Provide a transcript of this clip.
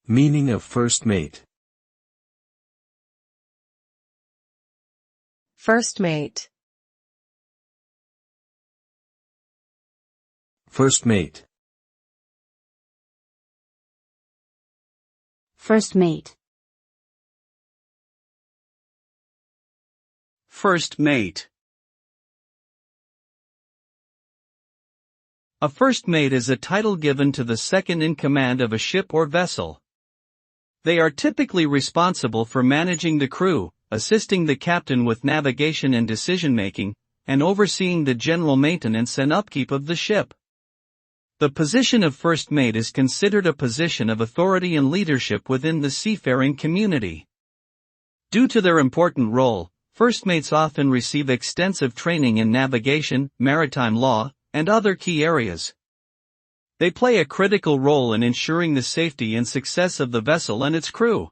Meaning of first mate. First mate. First mate. First mate. First mate. A first mate is a title given to the second in command of a ship or vessel. They are typically responsible for managing the crew, assisting the captain with navigation and decision-making, and overseeing the general maintenance and upkeep of the ship. The position of first mate is considered a position of authority and leadership within the seafaring community. Due to their important role, first mates often receive extensive training in navigation, maritime law, and other key areas. They play a critical role in ensuring the safety and success of the vessel and its crew.